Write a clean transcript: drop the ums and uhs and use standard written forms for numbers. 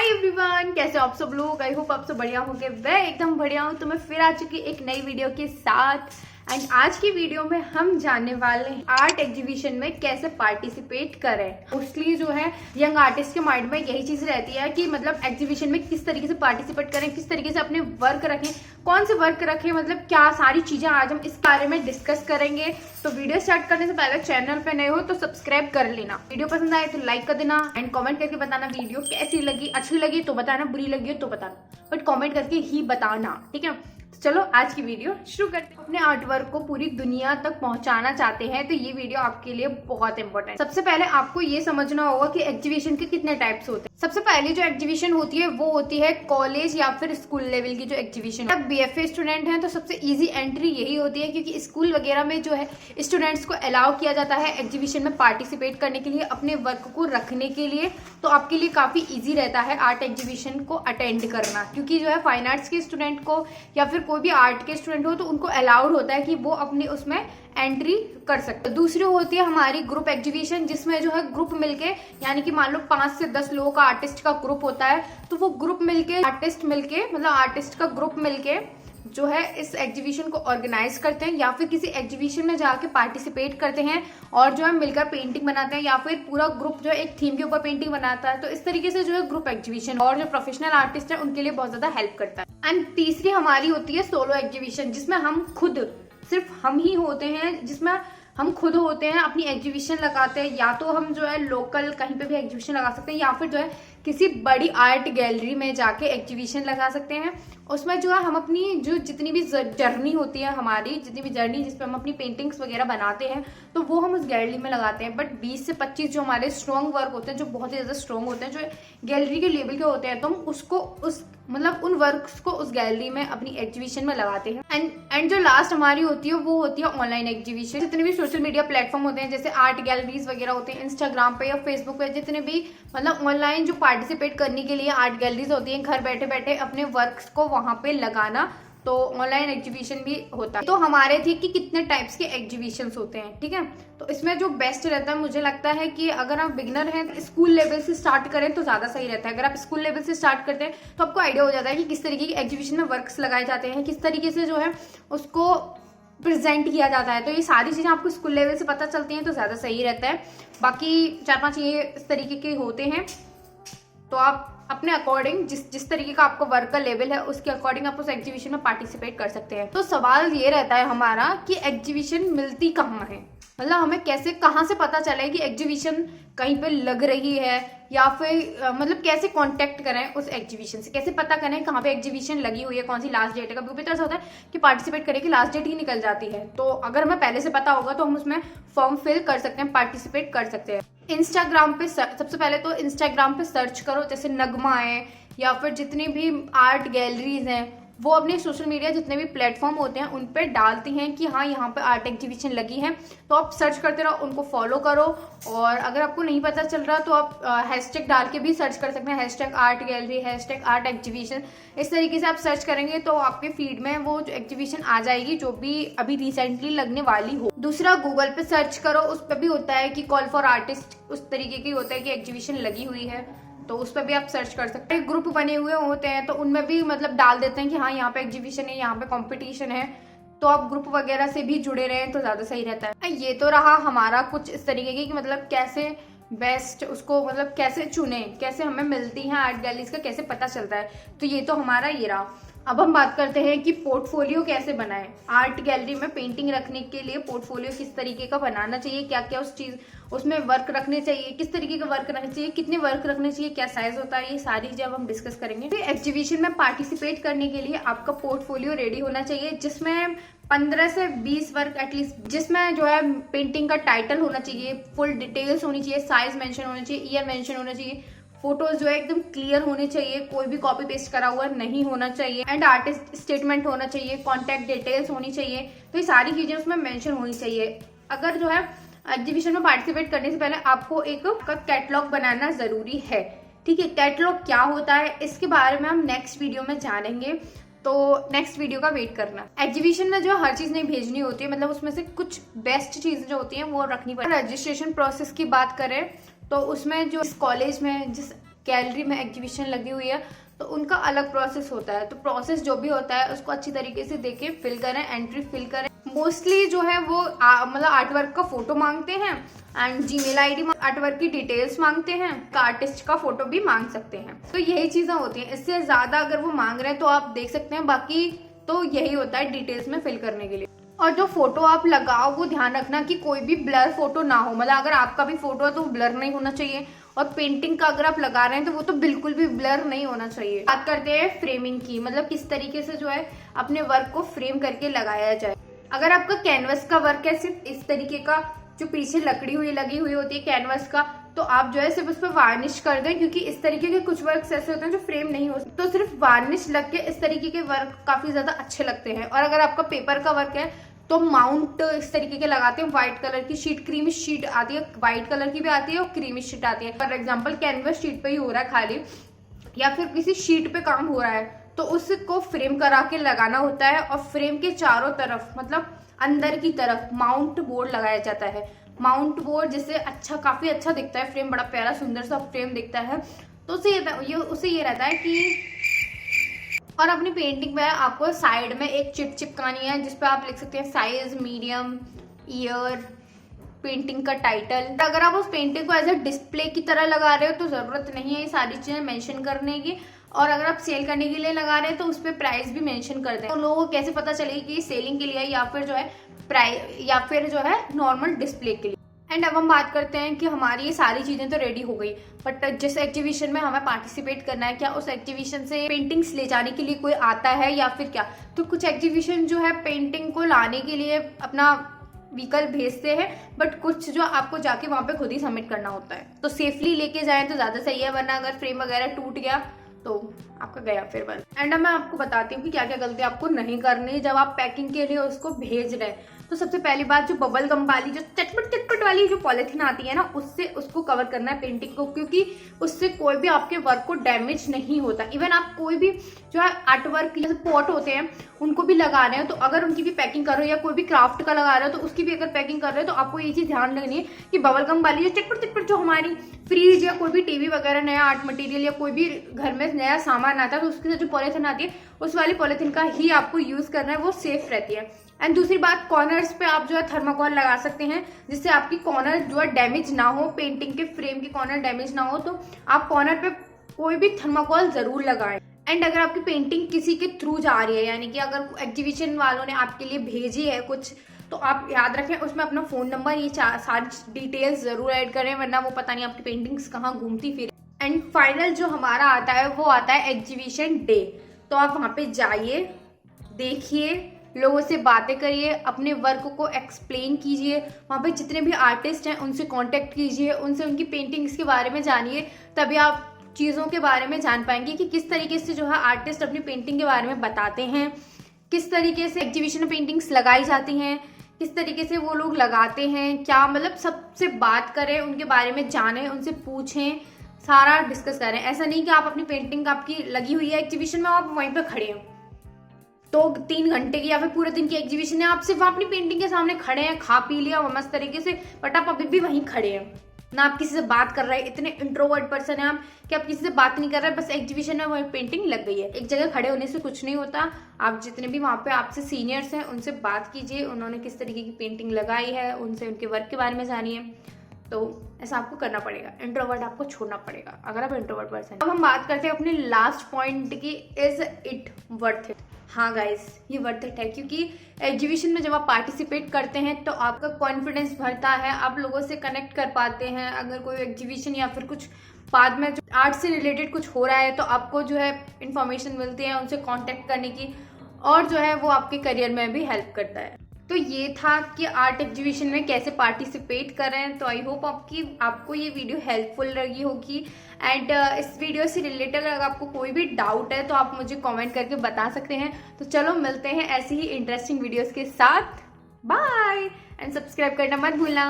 Everyone, कैसे आप सब लोग। आई होप आप सब बढ़िया होंगे। मैं एकदम बढ़िया हूँ। तो मैं फिर आ चुकी एक नई वीडियो के साथ। एंड आज की वीडियो में हम जानने वाले हैं आर्ट एग्जीबिशन में कैसे पार्टिसिपेट करें। मोस्टली जो है यंग आर्टिस्ट के माइंड में यही चीज रहती है कि मतलब एग्जीबिशन में किस तरीके से पार्टिसिपेट करें, किस तरीके से अपने वर्क रखें, कौन से वर्क रखें, मतलब क्या सारी चीजें आज हम इस बारे में डिस्कस करेंगे। तो वीडियो स्टार्ट करने से पहले चैनल पे नए हो तो सब्सक्राइब कर लेना, वीडियो पसंद आए तो लाइक कर देना एंड कमेंट करके बताना वीडियो कैसी लगी। अच्छी लगी तो बताना, बुरी लगी हो तो बताना, बट कमेंट करके ही बताना, ठीक है। तो चलो आज की वीडियो शुरू करते हैं। अपने आर्ट वर्क को पूरी दुनिया तक पहुंचाना चाहते हैं तो ये वीडियो आपके लिए बहुत इंपॉर्टेंट है। सबसे पहले आपको ये समझना होगा कि एग्जीबिशन के कितने टाइप्स होते हैं। सबसे पहले जो एग्जीबिशन होती है वो होती है कॉलेज या फिर स्कूल लेवल की जो एग्जीबिशन है। अब बीएफए स्टूडेंट हैं तो सबसे इजी एंट्री यही होती है, क्योंकि स्कूल वगैरह में जो है स्टूडेंट्स को अलाउ किया जाता है एग्जीबिशन में पार्टिसिपेट करने के लिए, अपने वर्क को रखने के लिए। तो आपके लिए काफी ईजी रहता है आर्ट एग्जीबिशन को अटेंड करना, क्योंकि जो है फाइन आर्ट्स के स्टूडेंट को या फिर कोई भी आर्ट के स्टूडेंट हो तो उनको अलाउड होता है कि वो अपने उसमें एंट्री कर सकते हैं। दूसरी होती है हमारी ग्रुप एग्जीबिशन, जिसमें जो है ग्रुप मिलके, यानी कि मान लो 5 से 10 लोगों का आर्टिस्ट का ग्रुप होता है, तो वो ग्रुप मिलके आर्टिस्ट का ग्रुप मिलके जो है इस एग्जीबिशन को ऑर्गेनाइज करते हैं या फिर किसी एग्जीबिशन में जाके पार्टिसिपेट करते हैं और जो है मिलकर पेंटिंग बनाते हैं, या फिर पूरा ग्रुप जो है एक थीम के ऊपर पेंटिंग बनाता है। तो इस तरीके से जो है ग्रुप एग्जीबिशन और जो प्रोफेशनल आर्टिस्ट है उनके लिए बहुत ज्यादा हेल्प करता है। एंड तीसरी हमारी होती है सोलो एग्जीबिशन, जिसमें हम खुद, सिर्फ हम ही होते हैं, जिसमें हम खुद होते हैं, अपनी एग्जीबिशन लगाते हैं। या तो हम जो है लोकल कहीं पे भी एग्जीबिशन लगा सकते हैं, या फिर जो है किसी बड़ी आर्ट गैलरी में जाके एग्जीबिशन लगा सकते हैं। उसमें जो है हम अपनी जो जितनी भी जर्नी होती है हमारी, जितनी भी जर्नी जिसपे हम अपनी पेंटिंग्स वगैरह बनाते हैं, तो वो हम उस गैलरी में लगाते हैं। बट 20 से 25 जो हमारे स्ट्रॉन्ग वर्क होते हैं, जो बहुत ही ज्यादा स्ट्रॉन्ग होते हैं, जो गैलरी के लेवल के होते हैं, तो हम उसको उन वर्क्स को उस गैलरी में अपनी एग्जीबिशन में लगाते हैं। एंड जो लास्ट हमारी होती है वो होती है ऑनलाइन एग्जीबिशन। जितने भी सोशल मीडिया प्लेटफॉर्म होते हैं, जैसे आर्ट गैलरीज वगैरह होते हैं इंस्टाग्राम पे या फेसबुक पे, जितने भी मतलब ऑनलाइन जो पार्टिसिपेट करने के लिए आर्ट गैलरीज होती हैं, घर बैठे बैठे अपने वर्क्स को वहां पे लगाना, तो ऑनलाइन एग्जीबिशन भी होता है। तो हमारे थे कि कितने टाइप्स के एग्जीबिशंस होते हैं, ठीक है। तो इसमें जो बेस्ट रहता है, मुझे लगता है कि अगर आप बिगनर हैं तो स्कूल लेवल से स्टार्ट करें तो ज्यादा सही रहता है। अगर आप स्कूल लेवल से स्टार्ट करते हैं तो आपको आइडिया हो जाता है कि किस तरीके की एग्जीबिशन में वर्क्स लगाए जाते हैं, किस तरीके से जो है उसको प्रेजेंट किया जाता है। तो ये सारी चीजें आपको स्कूल लेवल से पता चलती हैं तो ज्यादा सही रहता है। बाकी 4-5 ये इस तरीके के होते हैं, तो आप अपने अकॉर्डिंग जिस तरीके का आपका वर्क का लेवल है उसके अकॉर्डिंग आप उस एग्जीबिशन में पार्टिसिपेट कर सकते हैं। तो सवाल ये रहता है हमारा कि एग्जीबिशन मिलती कहाँ है, मतलब हमें कैसे, कहाँ से पता चले कि एग्जीबिशन कहीं पे लग रही है, या फिर मतलब कैसे कांटेक्ट करें उस एग्जीबिशन से, कैसे पता करें कहाँ पे एग्जीबिशन लगी हुई है, कौन सी लास्ट डेट है। कभी कभी ऐसा होता है कि पार्टिसिपेट करने की लास्ट डेट ही निकल जाती है, तो अगर हमें पहले से पता होगा तो हम उसमें फॉर्म फिल कर सकते हैं, पार्टिसिपेट कर सकते हैं। इंस्टाग्राम पे सबसे पहले तो इंस्टाग्राम पे सर्च करो, जैसे नगमा है या फिर जितनी भी आर्ट गैलरीज हैं वो अपने सोशल मीडिया जितने भी प्लेटफॉर्म होते हैं उन पे डालती हैं कि हाँ यहाँ पे आर्ट एग्जीबिशन लगी है। तो आप सर्च करते रहो, उनको फॉलो करो। और अगर आपको नहीं पता चल रहा तो आप हैशटैग डाल के भी सर्च कर सकते हैं, hashtag art gallery, hashtag art exhibition. इस तरीके से आप सर्च करेंगे तो आपके फीड में वो जो एग्जीबिशन आ जाएगी जो भी अभी रिसेंटली लगने वाली हो। दूसरा, गूगल पे सर्च करो, उस पर भी होता है कि कॉल फॉर आर्टिस्ट, उस तरीके की होता है कि एग्जीबिशन लगी हुई है, तो उस पर भी आप सर्च कर सकते हैं। ग्रुप बने हुए होते हैं तो उनमें भी मतलब डाल देते हैं कि हाँ यहाँ पे एग्जीबिशन है, यहाँ पे कंपटीशन है, तो आप ग्रुप वगैरह से भी जुड़े रहें तो ज्यादा सही रहता है। ये तो रहा हमारा कुछ इस तरीके की कि मतलब कैसे बेस्ट उसको, मतलब कैसे चुने, कैसे हमें मिलती हैं आर्ट गैलरीज का, कैसे पता चलता है। तो ये तो हमारा ये रहा। अब हम बात करते हैं कि पोर्टफोलियो कैसे बनाएं। आर्ट गैलरी में पेंटिंग रखने के लिए पोर्टफोलियो किस तरीके का बनाना चाहिए, क्या क्या उसमें वर्क रखने चाहिए, किस तरीके का वर्क रखने चाहिए, कितने वर्क रखने चाहिए, क्या साइज होता है, ये सारी चीजें अब हम डिस्कस करेंगे। तो एग्जीबिशन में पार्टिसिपेट करने के लिए आपका पोर्टफोलियो रेडी होना चाहिए, जिसमें 15 से 20 वर्क एटलीस्ट, जिसमें जो है पेंटिंग का टाइटल होना चाहिए, फुल डिटेल्स होनी चाहिए, साइज मेंशन होना चाहिए, ईयर मेंशन होना चाहिए, फोटोज जो है एकदम क्लियर होने चाहिए, कोई भी कॉपी पेस्ट करा हुआ नहीं होना चाहिए, एंड आर्टिस्ट स्टेटमेंट होना चाहिए, कॉन्टेक्ट डिटेल्स होनी चाहिए। तो ये सारी चीजें उसमें मेंशन होनी चाहिए। अगर जो है एग्जीबिशन में पार्टिसिपेट करने से पहले आपको एक कैटलॉग बनाना जरूरी है, ठीक है। कैटलॉग क्या होता है इसके बारे में हम नेक्स्ट वीडियो में जानेंगे, तो नेक्स्ट वीडियो का वेट करना। एग्जीबिशन में जो हर चीज नहीं भेजनी होती है, मतलब उसमें से कुछ बेस्ट चीजें जो होती हैं वो रखनी पड़ती है। रजिस्ट्रेशन प्रोसेस की बात करें तो उसमें जो इस कॉलेज में जिस गैलरी में एग्जीबिशन लगी हुई है तो उनका अलग प्रोसेस होता है। तो प्रोसेस जो भी होता है उसको अच्छी तरीके से देखें, फिल करें, एंट्री फिल करें। मोस्टली जो है वो मतलब आर्टवर्क का फोटो मांगते हैं एंड जीमेल आईडी, आर्टवर्क की डिटेल्स मांगते हैं, आर्टिस्ट का फोटो भी मांग सकते हैं। तो यही चीजें होती हैं। इससे ज्यादा अगर वो मांग रहे हैं तो आप देख सकते हैं, बाकी तो यही होता है डिटेल्स में फिल करने के लिए। और जो फोटो आप लगाओ वो ध्यान रखना कि कोई भी ब्लर फोटो ना हो, मतलब अगर आपका भी फोटो है तो ब्लर नहीं होना चाहिए। और पेंटिंग का अगर आप लगा रहे हैं तो वो तो बिल्कुल भी ब्लर नहीं होना चाहिए। बात करते हैं फ्रेमिंग की, मतलब किस तरीके से जो है अपने वर्क को फ्रेम करके लगाया जाए। अगर आपका कैनवस का वर्क है, सिर्फ इस तरीके का जो पीछे लकड़ी हुई लगी हुई होती है कैनवस का, तो आप जो है सिर्फ उस पर वार्निश कर दें, क्योंकि इस तरीके के कुछ वर्क ऐसे होते हैं जो फ्रेम नहीं हो सकते। तो सिर्फ वार्निश लग के इस तरीके के वर्क काफी ज्यादा अच्छे लगते हैं। और अगर आपका पेपर का वर्क है तो माउंट इस तरीके के लगाते हैं। व्हाइट कलर की शीट, क्रीमी शीट आती है, व्हाइट कलर की भी आती है और क्रीमी शीट आती है। फॉर एग्जाम्पल कैनवस शीट पे ही हो रहा है खाली, या फिर किसी शीट पे काम हो रहा है तो उसको फ्रेम करा के लगाना होता है। और फ्रेम के चारों तरफ, मतलब अंदर की तरफ माउंट बोर्ड लगाया जाता है। माउंट बोर्ड जिससे अच्छा, काफी अच्छा दिखता है फ्रेम, बड़ा प्यारा सुंदर सा फ्रेम दिखता है। तो उससे ये रहता है कि, और अपनी पेंटिंग में आपको साइड में एक चिप चिपकानी है जिसपे आप लिख सकते हैं साइज, मीडियम, ईयर, पेंटिंग का टाइटल। अगर आप उस पेंटिंग को एज ए डिस्प्ले की तरह लगा रहे हो तो जरूरत नहीं है ये सारी चीजें मेंशन करने की। और अगर आप सेल करने के लिए लगा रहे हैं तो उस पर प्राइस भी मेंशन कर दें। तो लोगों को कैसे पता चलेगी कि सेलिंग के लिए या फिर जो है प्राइस, या फिर जो है नॉर्मल डिस्प्ले के लिए। एंड अब हम बात करते हैं कि हमारी ये सारी चीजें तो रेडी हो गई, बट जिस एग्जीबिशन में हमें पार्टिसिपेट करना है, क्या उस एग्जीबिशन से पेंटिंग्स ले जाने के लिए कोई आता है या फिर क्या? तो कुछ एग्जीबिशन जो है पेंटिंग को लाने के लिए अपना व्हीकल भेजते हैं, बट कुछ जो आपको जाके वहां पे खुद ही सबमिट करना होता है। तो सेफली लेके जाएं तो ज्यादा सही है, वरना अगर फ्रेम वगैरह टूट गया तो आपका गया फिर बस। एंड अब मैं आपको बताती हूँ कि क्या क्या गलती आपको नहीं करनी जब आप पैकिंग के लिए उसको भेज रहे हैं। तो सबसे पहली बात, जो बबल गम वाली, जो चटपट वाली जो पॉलिथीन आती है ना, उससे उसको कवर करना है पेंटिंग को, क्योंकि उससे कोई भी आपके वर्क को डैमेज नहीं होता। इवन आप कोई भी जो है आर्ट वर्क, जैसे पॉट होते हैं उनको भी लगा रहे हैं, तो अगर उनकी भी पैकिंग कर रहे हो या कोई भी क्राफ्ट का लगा रहे हो तो उसकी भी अगर पैकिंग कर रहे हो तो आपको ये चीज ध्यान रखनी है कि बबल गम वाली जो चटपट जो हमारी फ्रिज या कोई भी टीवी वगैरह नया आर्ट मटेरियल या कोई भी घर में नया सामान आता है तो उसके साथ जो पॉलिथीन आती है उस वाली पॉलिथीन का ही आपको यूज करना है, वो सेफ रहती है। एंड दूसरी बात, कॉर्नर्स पे आप जो है थर्माकोल लगा सकते हैं जिससे आपकी कॉर्नर जो है डैमेज ना हो, पेंटिंग के फ्रेम की कॉर्नर डैमेज ना हो। तो आप कॉर्नर पे कोई भी थर्माकोल जरूर लगाएं। एंड अगर आपकी पेंटिंग किसी के थ्रू जा रही है, यानी कि अगर एग्जीबिशन वालों ने आपके लिए भेजी है कुछ, तो आप याद रखें उसमें अपना फोन नंबर, ये सारी डिटेल्स जरूर ऐड करें, वरना वो पता नहीं आपकी पेंटिंग्स कहाँ घूमती फिर। एंड फाइनल जो हमारा आता है वो आता है एग्जीबिशन डे। तो आप वहां पे जाइए, देखिए, लोगों से बातें करिए, अपने वर्क को एक्सप्लेन कीजिए, वहाँ पे जितने भी आर्टिस्ट हैं उनसे कांटेक्ट कीजिए, उनसे उनकी पेंटिंग्स के बारे में जानिए, तभी आप चीज़ों के बारे में जान पाएंगे कि किस तरीके से जो है आर्टिस्ट अपनी पेंटिंग के बारे में बताते हैं, किस तरीके से एग्जीबिशन में पेंटिंग्स लगाई जाती हैं, किस तरीके से वो लोग लगाते हैं, क्या मतलब सबसे बात करें, उनके बारे में जानें, उनसे पूछें, सारा डिस्कस करें। ऐसा नहीं कि आप अपनी पेंटिंग आपकी लगी हुई है एग्जीबिशन में, आप वहीं पर खड़े हैं तो 3 घंटे की या फिर पूरे दिन की एग्जीबिशन है, आप सिर्फ अपनी पेंटिंग के सामने खड़े हैं, खा पी लिया मस्त तरीके से, बट आप अभी भी वहीं खड़े हैं ना, आप किसी से बात कर रहे हैं। इतने इंट्रोवर्ट पर्सन है आप कि आप किसी से बात नहीं कर रहे, बस एग्जीबिशन में वही पेंटिंग लग गई है। एक जगह खड़े होने से कुछ नहीं होता। आप जितने भी वहाँ पे आपसे सीनियर्स हैं उनसे बात कीजिए, उन्होंने किस तरीके की पेंटिंग लगाई है, उनसे उनके वर्क के बारे में जानिए। तो ऐसा आपको करना पड़ेगा, इंट्रोवर्ट आपको छोड़ना पड़ेगा अगर आप इंट्रोवर्ट पर्सन। अब हम बात करते हैं अपने लास्ट पॉइंट की, इज इट वर्थ इट? हाँ गाइस, ये वर्थ इट है, क्योंकि एग्जीबिशन में जब आप पार्टिसिपेट करते हैं तो आपका कॉन्फिडेंस बढ़ता है, आप लोगों से कनेक्ट कर पाते हैं। अगर कोई एग्जीबिशन या फिर कुछ बाद में जो आर्ट से रिलेटेड कुछ हो रहा है तो आपको जो है इन्फॉर्मेशन मिलती है उनसे कांटेक्ट करने की, और जो है वो आपके करियर में भी हेल्प करता है। तो ये था कि आर्ट एग्जीबिशन में कैसे पार्टिसिपेट करें। तो आई होप आपको ये वीडियो हेल्पफुल लगी होगी। एंड इस वीडियो से रिलेटेड अगर आपको कोई भी डाउट है तो आप मुझे कमेंट करके बता सकते हैं। तो चलो मिलते हैं ऐसी ही इंटरेस्टिंग वीडियोस के साथ। बाय एंड सब्सक्राइब करना मत भूलना।